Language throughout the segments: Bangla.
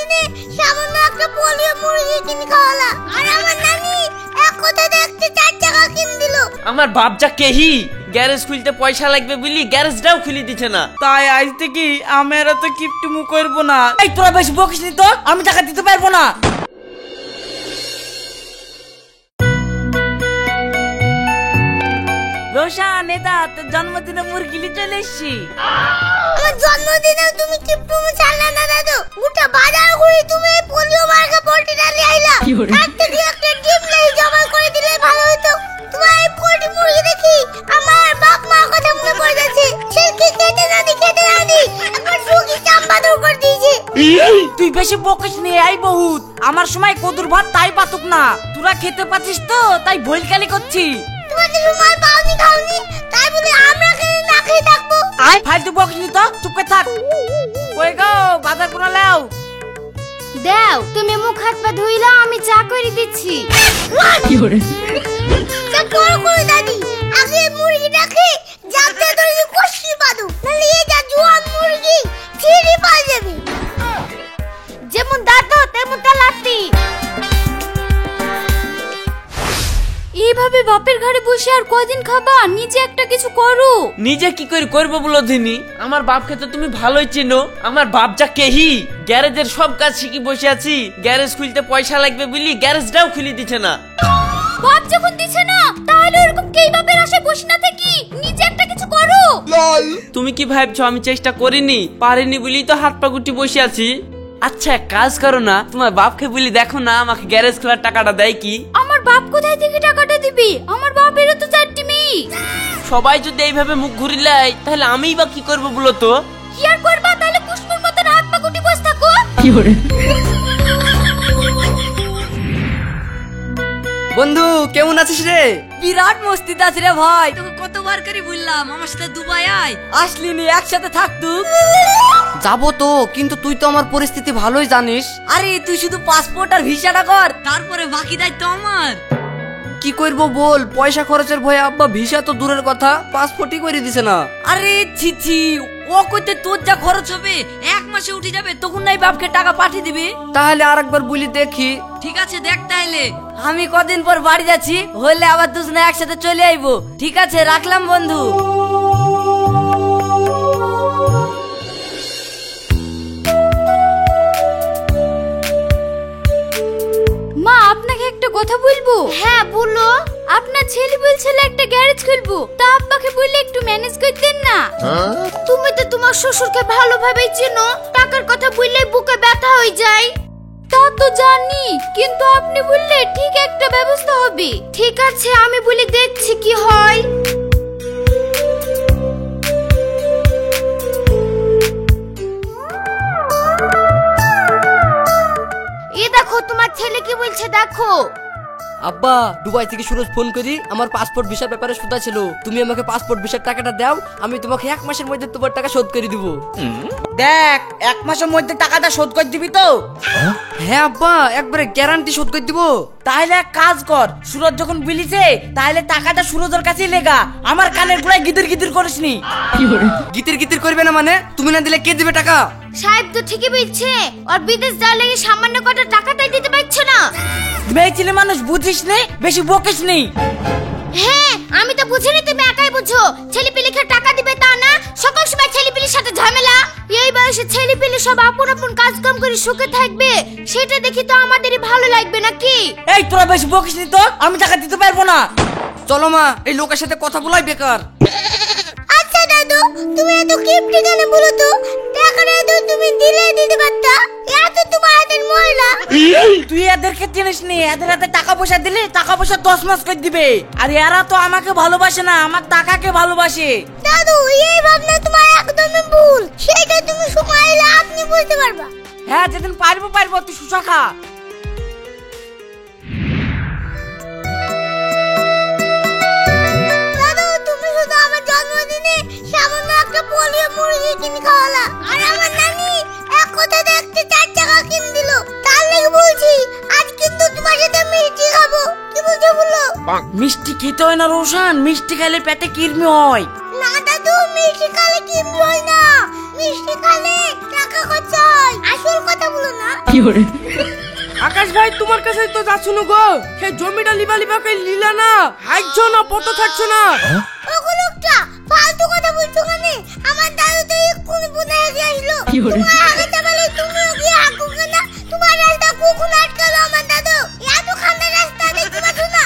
জন্মদিনে সামান্য একটা পোলিও মুরগি কিনে খাওয়ালা, আর আমার নানি এক কথা দেখতে 4 টাকা কিনে দিল। আমার বাপ যা কেহি গ্যারেজ খুলতে পয়সা লাগবে বলি গ্যারেজটাও খুলে দিচ্ছে না। তাই আজ থেকে আমরা তো কিপটুমু করবো না। এই তোরা বেশি বকিস নি তো, আমি টাকা দিতে পারবো না। রোশান, এটা তোর জন্মদিনে মুরগি নিয়ে চলে এসছি। আমার জন্মদিনে তুমি কিপটুমু ছাড়লা না দাদু, গোটা বাজার ঘুরে তুমি পোলিও মার্কা পোল্ট্রিটা নিয়ে আইলা। তার থেকে একটা ডিম নেই জমা করে দিলে ভালো হতো। তোমার এই পোল্ট্রি মুরগি দেখি আমার বাপ মার কথা মনে পড়ে যাচ্ছে। সে কি খেতে না একবার সুখী চাম্বা দৌড় করে দিয়েছে। তুই বেশি বকিস নি, এই বহুত আমার সময় কদুর ভাত তাই পাতুক না। তোরা খেতে পাচ্ছিস তো তাই ভুলকালি করছি। তোমাদের সময় পাওনি খাওনি তাই বলে আমরা খেয়ে না খেয়ে থাকবো। আয় ফালতু বকিস নি তো, চুপ করে থাক। কই গো বাজার করে লাও। দাও, তুমি মুখ হাত পা ধুইলা, আমি চা করে দিচ্ছি। কি করে চা করে দাদি, আগে মুরগিটাকে জাতে ধরে কষি বাদু, নালে এই যা জোয়ান মুরগি ছিঁড়ে পাই যাবে। যেমন দাঁত তেমন তালাতি। এইভাবে বাপের ঘরে বসে আর কয়দিন খাবা? নিজে একটা কিছু করো। নিজে কি করে করবো বলো দিনি? আমার বাপকে তো তুমি ভালোই চেনো। আমার বাপ যা কেহি গ্যারেজের সব কাজ শিখি বসে আছি, গ্যারেজ খুলতে পয়সা লাগবে বলি গ্যারেজটাও খুলে দিচ্ছে না। বাপ যখন দিছে না, তাহলে এরকম কেই বাপের আশে বসে না থাকি, নিজে একটা কিছু করো। তুমি কি ভাবছো আমি চেষ্টা করিনি? পারিনি বলি তো হাত পা গুটি বসে আছি। আচ্ছা এক কাজ করো না, তোমার বাপকে বলি দেখো না আমাকে গ্যারেজ খোলার টাকাটা দেয় কি। আমার বাপ কোথায় থেকে টাকাটা দিবি? আমার বাপেরও তো 4টি মেয়ে। সবাই যদি এইভাবে মুখ ঘুরিলাই তাহলে আমিই বা কি করবো বলো তো? কি আর করবা? তাহলে কুসুমের মতন হাত পা গুটি বসে থাকো। কি করে বন্ধু কেমন আছিস রে? বিরাট মস্তিতে আছি রে ভাই। তোকে কতবার করে বললাম আমার সাথে দুবাই আয়, আসলি নি, একসাথে থাকতু। যাবো তো, কিন্তু তুই তো আমার পরিস্থিতি ভালোই জানিস। আরে তুই শুধু পাসপোর্ট আর ভিসাটা কর, তারপরে বাকি দায়িত্ব আমার। কি করবো বল, পয়সা খরচের ভয়ে আব্বা ভিসা তো দূরের কথা পাসপোর্টই করে দিছে না। আরে ছি ছি, ও কইতে তোর যা খরচ হবে 1 মাসে উঠে যাবে, তখন নাই বাপকে টাকা পাঠিয়ে দিবি। তাহলে আরেকবার বলি দেখি। ঠিক আছে দেখ তাইলে। আমি কদিন পর বাড়ি যাচ্ছি, হইলে আবার দুজনে একসাথে চলে আইবো। ঠিক আছে রাখলাম বন্ধু। মা, আপনাকে একটা কথা বলবো। হ্যাঁ বলো। আপনার ছেলে বলছিল একটা গ্যারেজ খুলবো, তা আব্বাকে বললে একটু ম্যানেজ করে দেন না। তুমি তো তোমার শ্বশুরকে ভালোভাবে চেনো, টাকার কথা বললে বুকে ব্যথা হয়ে যায়। তা তো জানি, কিন্তু আপনি বললে ঠিক একটা ব্যবস্থা হবে। ঠিক আছে আমি বলে দেখছি কি হয়। এ দেখো তোমার ছেলে কি বলছে দেখো। আব্বা, দুবাই থেকে সুরজ ফোন করি, আমার পাসপোর্ট ভিসার ব্যাপারে সুদা ছিল। তুমি আমাকে পাসপোর্ট ভিসার টাকাটা দাও, আমি তোমাকে 1 মাসের মধ্যে তোমার টাকা শোধ করে দিব। দেখ 1 মাসের মধ্যে টাকাটা শোধ করে দিবি তো? হ্যাঁ আব্বা, একবারে গ্যারান্টি শোধ করে দিব। তাহলে এক কাজ কর, সুরজ যখন বিলিছে তাহলে টাকাটা সুরজের কাছেই লেগা, আমার কানের গোড়ায় গিদির গিদির করিসনি। গিতির গিতির করবে না মানে? তুমি না দিলে কে দিবে টাকা? সাহেব তো ঠিকই বলছে, আর বিদেশ যাওয়ার লাগে সামান্য কটা টাকাটাই দিতে পারছো না। মেয়ে ছেলে মানুষ বুঝিস নে, বেশি বকিস নি। হ্যাঁ আমি তো বুঝিনি, তুমি একাই বুঝো। ছেলে পিলিকে টাকা দিবে তা না, সকল সময় ছেলে পিলির সাথে ঝামেলা। এই বয়সে ছেলে পিলি সব আপন আপন কাজ কাম করে সুখে থাকবে, সেটা দেখি তো আমাদেরই ভালো লাগবে নাকি? এই তোরা বেশি বকিস নি তো, আমি টাকা দিতে পারবো না। চলো মা, এই লোকের সাথে কথা বলাই বেকার। আচ্ছা দাদু, তুমি এত কিপটি কেন বলো তো? টাকাটা তো তুমি দিলে দিতে পারতা, এত তোমার হাতের ময়লা। তুই এদেরকে চিনিস নি, এদের হাতে টাকা পয়সা দিলে টাকা পয়সা 10 মাস করে দিবে। আর এরা তো আমাকে ভালোবাসে না, আমার টাকাকে ভালোবাসে। দাদু এই ভাবনা তোমার একদমই ভুল, সেটা তুমি সময় এলে আপনি বুঝতে পারবা। হ্যাঁ যেদিন পারবো তুই সুসা খা। দাদু তুমি শুধু আমার জন্মদিনে সামান্য একটা পোলিও মুরগি কিনে খাওয়ালা, আর আমার নানি এক কথা দেখতে 4 টাকা কিনে দিল। তার লাগে বলছি আজ কিন্তু তোমার সাথে মিষ্টি খাবো। কি বলছো বলো? মিষ্টি খেতে হয় না রোশান, মিষ্টি খেলে পেটে কিরমি হয়। না দাদু, মিষ্টি খেলে কিরমি হয় না, মিষ্টি খেলে টাকা খরচ হয়। আসল কথা বলো হলো না। আকাশ ভাই তোমার কাছে তো যা শুনো গো, সেই জমিটা লিবা লিবাকে লিলা না, হাইছো না পতো থাকছো না। ওগো লোকটা ফালতু কথা বলছো কেন? আমার দাদু তো এক্ষুনি বুনে এসে আসলো। তোমার আগে চাপালে তুমি ওকে হাঁকু কেন? তোমার রাস্তা কখন আটকালো আমার দাদু? এত খান্ডা রাস্তা দেখতে পাচ্ছ না?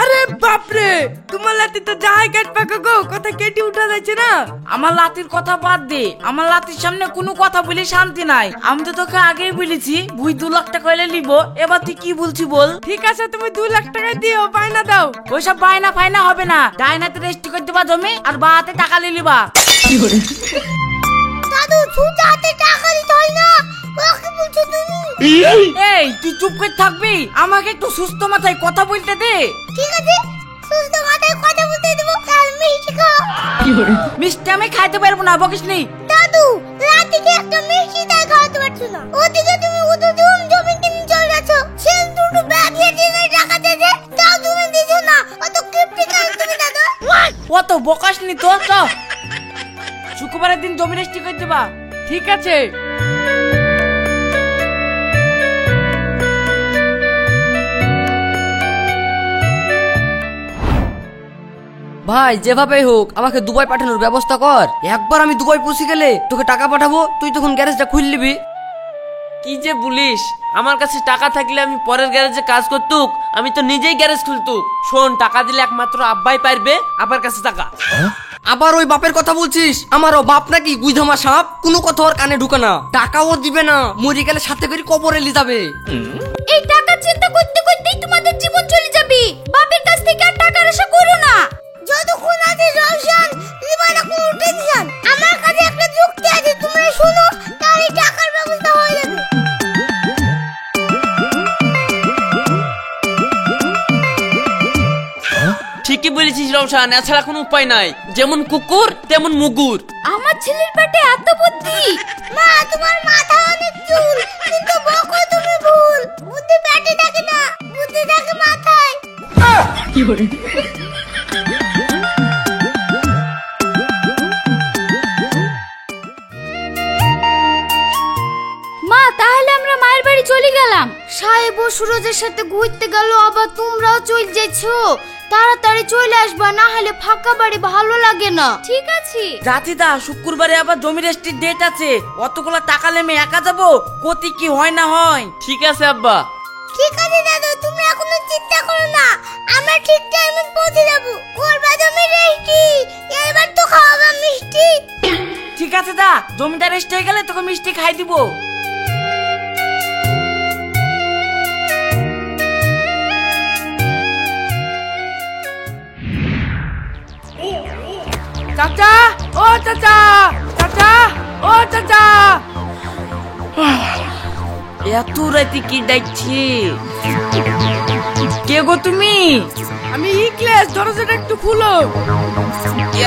আরে বাপরে, তোমার লাতি তো যাই কাট পাকা গো, কথা কেটে উঠা যাচ্ছে না। আমার লাতির কথা বাদ দে, আমার লাতির সামনে কোনো কথা বলে শান্তি নাই। আমি তো তোকে আগেই বলেছি বুই 2 লাখ টাকা হইলে নিব, এবার তুই কি বলছি বল। ঠিক আছে তুমি 2 লাখ টাকা দিও, বায়না দাও। ওইসব বায়না ফায়না হবে না, ডাইনাতে রেজিস্ট্রি করে দিবা জমি আর বাতে টাকা নিয়ে লিবা। দাদু ছুটা হাতে টাকা দিতে হয় না, ওকে বলছো তুমি? এই তুই চুপ করে থাকবি, আমাকে একটু সুস্থ মাথায় কথা বলতে দে। ঠিক আছে, সুস্থ মাথায় কথা বলতে দেবো, তার মিষ্টি খাও। মিষ্টি আমি খাইতে পারবো না, বকিস নি। দাদু রাতে কি একটা মিষ্টি তাই খাওয়াতে পারছো না? ওদিকে তুমি উদু জমি কিনে চলে যাচ্ছ, সে দুটো ব্যাগ দিয়ে টাকা দিয়েছে, তাও তুমি দিছো না। অত কিপটি কেন তুমি দাদু? অত বকাস নি তো, চ শুক্রবারের দিন জমি রেজিস্ট্রি করে দিবা। ঠিক আছে। ভাই যেভাবেই হোক আমাকে দুবাই পাঠানোর ব্যবস্থা কর। একবার আমি দুবাই পৌঁছে গেলে তোকে টাকা পাঠাবো, তুই তখন গ্যারেজটা খুলে নিবি। কি যে বলিস, আমার কাছে টাকা থাকলে আমি পরের গ্যারেজে কাজ করতুক, আমি তো নিজেই গ্যারেজ খুলতুক। শোন, টাকা দিলে একমাত্র আব্বাই পারবে, আব্বার কাছে টাকা। আবার ওই বাপের কথা বলছিস? আমারও বাপ নাকি গুইধামা সাপ, কোনো কথা ওর কানে ঢুকে না। টাকাও দিবে না, মরে গেলে সাথে করে কবরে নিয়ে যাবে। এই টাকা চিন্তা করতে করতেই তোমাদের জীবন চলে যাবে। বাপের কাছ থেকে আর টাকার আশা করো না। যতক্ষণ আছে রওশন, লিবানা কোনো টেনশন। আমার কাছে একটা যুক্তি আছে, তোমরা শোনো, তাহলে টাকার ব্যবস্থা হয়ে যাবে। ঠিকই বলেছিস রওশন, এছাড়া কোনো উপায় নাই। যেমন কুকুর তেমন মুগুর। আমার ছেলের পেটে এত বুদ্ধি। মা তোমার মাথা অনেক চুল, কিন্তু বকো তুমি ভুল। বুদ্ধি পেটে থাকে না, বুদ্ধি থাকে মাথায়। মা তাহলে আমরা মায়ের বাড়ি চলে গেলাম। সাহেব ও সুরজের সাথে ঘুরতে গেল, আবার তোমরাও চলে যাচ্ছো। তাড়াতাড়ি চলে আসবা, না হলে ফাঁকা বাড়ি ভালো লাগে না। ঠিক আছে। জাতিদা শুক্রবারে আবার জমি রেজিস্ট্রির ডেট আছে, অতগুলো টাকা নেমে একা যাবো, কতি কি হয় না হয়। ঠিক আছে আব্বা। ঠিক আছে দাদু, তুমি এখনো চিন্তা করো না, আমরা ঠিক টাইমে পৌঁছে যাবো। করবা জমি রেজিস্ট্রি, এবার তো খাওয়াবা মিষ্টি। ঠিক আছে দা, জমিটা রেজিস্ট্রি হয়ে গেলে তোকে মিষ্টি খাই দিব। চাচা, ও চাচা, চাচা, ও চাচা। এত রাতে কি ডাকছে? কে গো তুমি? আমি ইকলেস, দরজাটা একটু খুলো।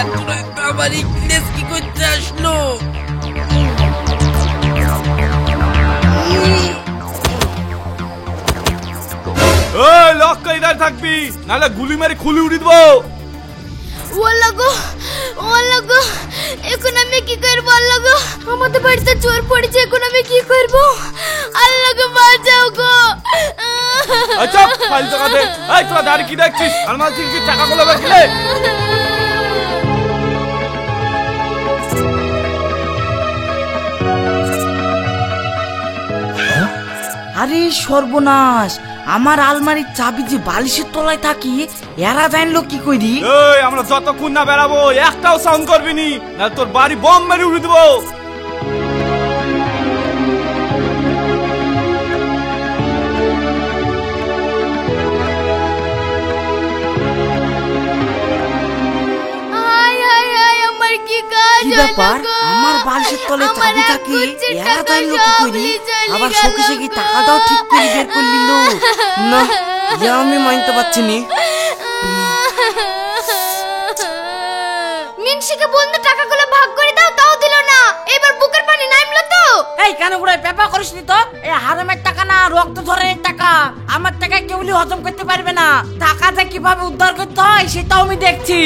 এত রাতে আবার ইংলিশ কি করতে আসলো? ওই লক করে দাঁড়িয়ে থাকবি, নাহলে গুলি মেরে খুলি উড়িয়ে দেবো। ওলা গো, এখন আমি কি করবো? আল্লাহ গো, আমাদের বাড়িতে চোর পড়েছে, এখন আমি কি করবো? আল্লাহ গো বাঁচাও গো। আচ্ছা ফাইল টাকা দে। এই তোরা দাঁড়িয়ে কি দেখছিস? আলমারি থেকে কি টাকাগুলো বের করে? আরে সর্বনাশ, আমার আলমারির চাবি যে বালিশের তলায় থাকি, এরা জানলো কি করি? এই আমরা যতক্ষণ না বেরাবো একটাও সাউন্ড করবি নি, না তোর বাড়ি বম মেরে উড়িয়ে দেবো। আমার কি কাজ কি ব্যাপার, আমার বালিশের তলে চাবি থাকে, এরা জানলো কি করি? আবার শোকেশে কি টাকাটাও ঠিক করে বের করে নিল না, ইয়া আমি মানতে পারছি নি। মিনসিকে বন্ধু টাকাগুলো ভাগ করে দাও, তাও দিল না। এবার বুকের পানি নামলো তো। এই কেন করে পেপা করিস নি তো? এই হারামের টাকা না, রক্ত ঝরের টাকা। আমার টাকা কেউলি হজম করতে পারবে না। টাকা যে কিভাবে উদ্ধার করতে হয় সেটাও আমি দেখছি।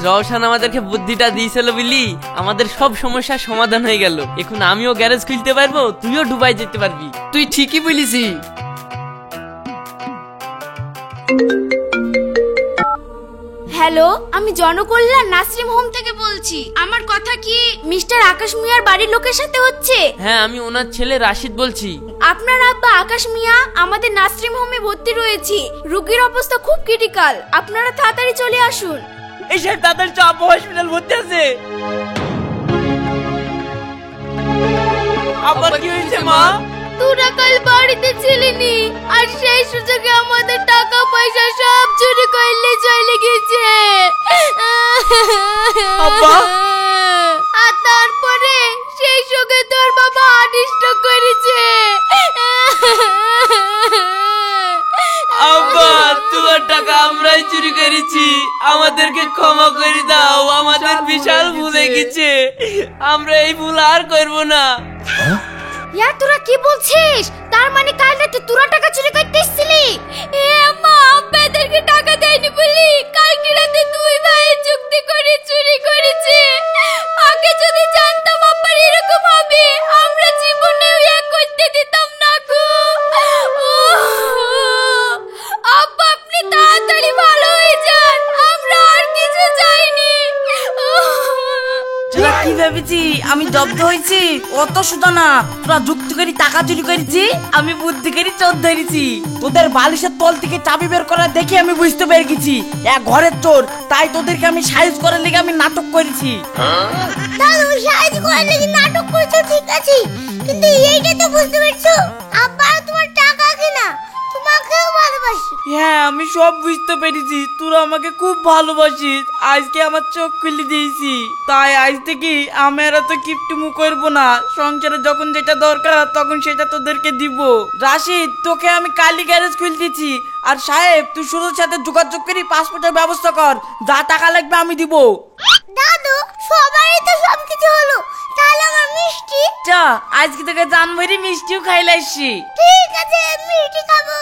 রওশন আমাদেরকে বুদ্ধিটা দিয়েছিল বলি আমাদের সব সমস্যার সমাধান হয়ে গেল। এখন আমিও গ্যারেজ খুলতে পারবো, তুইও দুবাই যেতে পারবি। তুই ঠিকই বলিসি। হ্যালো, আমি জনকল্যাণ নাসরিম হোম থেকে বলছি। আমার কথা কি মিস্টার আকাশ মিয়ার বাড়ির লোকের সাথে হচ্ছে? হ্যাঁ, আমি ওনার ছেলে রাশিদ বলছি। আপনার আব্বা আকাশ মিয়া আমাদের নাসরিম হোমে ভর্তি রয়েছে। রোগীর অবস্থা খুব ক্রিটিক্যাল, আপনারা তাড়াতাড়ি চলে আসুন। এই সাহেব তাদের আব্বা হসপিটাল ভর্তি আছে। আব্বার কি হয়েছে মা? তোরা কাল বাড়িতে ছিলিনি, আর সেই সুযোগে আমাদের টাকা পয়সা সব চুরি করলে চলে গেছে। আব্বা? আর তারপরে সেই সঙ্গে তোর বাবা অনিষ্ট করেছে। আব্বা, তোমার টাকা আমরাই চুরি করেছি, আমাদেরকে ক্ষমা করে দাও। আমাদের বিশাল ভুলে গেছে, আমরা এই ভুল আর করব না। ইয়া তোরা কি বলছিস? তার মানে কাল রাতে তোরা টাকা চুরি করতে এসেছিলি? এ মা, আব্বাদেরকে টাকা দেয়নি বলি কালকে রাতে দুই ভাই চুক্তি করে চুরি করেছে। আগে যদি জানতাম আব্বার এরকম হবে, আমরা জীবনেও এক করতে দিতাম না গো। আব্বা, আপনি তাড়াতাড়ি ভালো হয়ে যান, আমরা আর কিছু চাইনি। তোরা কি ভেবেছি আমি জব্দ হয়েছি? অত সুদা না, তোরা যুক্তি করে টাকা চুরি করেছি, আমি বুদ্ধি করে চোর ধরেছি। তোদের বালিশের তল থেকে চাবি বের করা দেখে আমি বুঝতে পেরে গেছি এক ঘরের চোর। তাই তোদেরকে আমি সাইজ করার লেগে আমি নাটক করেছি। দাদু, সাইজ করার লেগে নাটক করেছো ঠিক আছে, কিন্তু এইটা তো বুঝতে পারছো আব্বা তোমার টাকা কিনা তোমাকেও ভালোবাসি। হ্যাঁ, আমি সব বুঝতে পেরেছি, তোরা আমাকে খুব ভালোবাসিস। আজকে আমার চোখ খুলে দিয়েছি, তাই আজ থেকে আমি আর তো কিপটুমু করবো না। সংসারে যখন যেটা দরকার তখন সেটা তোদেরকে দিব। রাশিদ, তোকে আমি কালি গ্যারেজ খুলতেছি। আর সাহেব, তুই শুরুর সাথে যোগাযোগ করি পাসপোর্টের ব্যবস্থা কর, যা টাকা লাগবে আমি দিব। দাদু, সবারই তো সবকিছু হলো, তাহলে আমার মিষ্টি? চা, আজকে তোকে জানবরি মিষ্টিও খাইলাইছি। ঠিক আছে, মিষ্টি খাবো।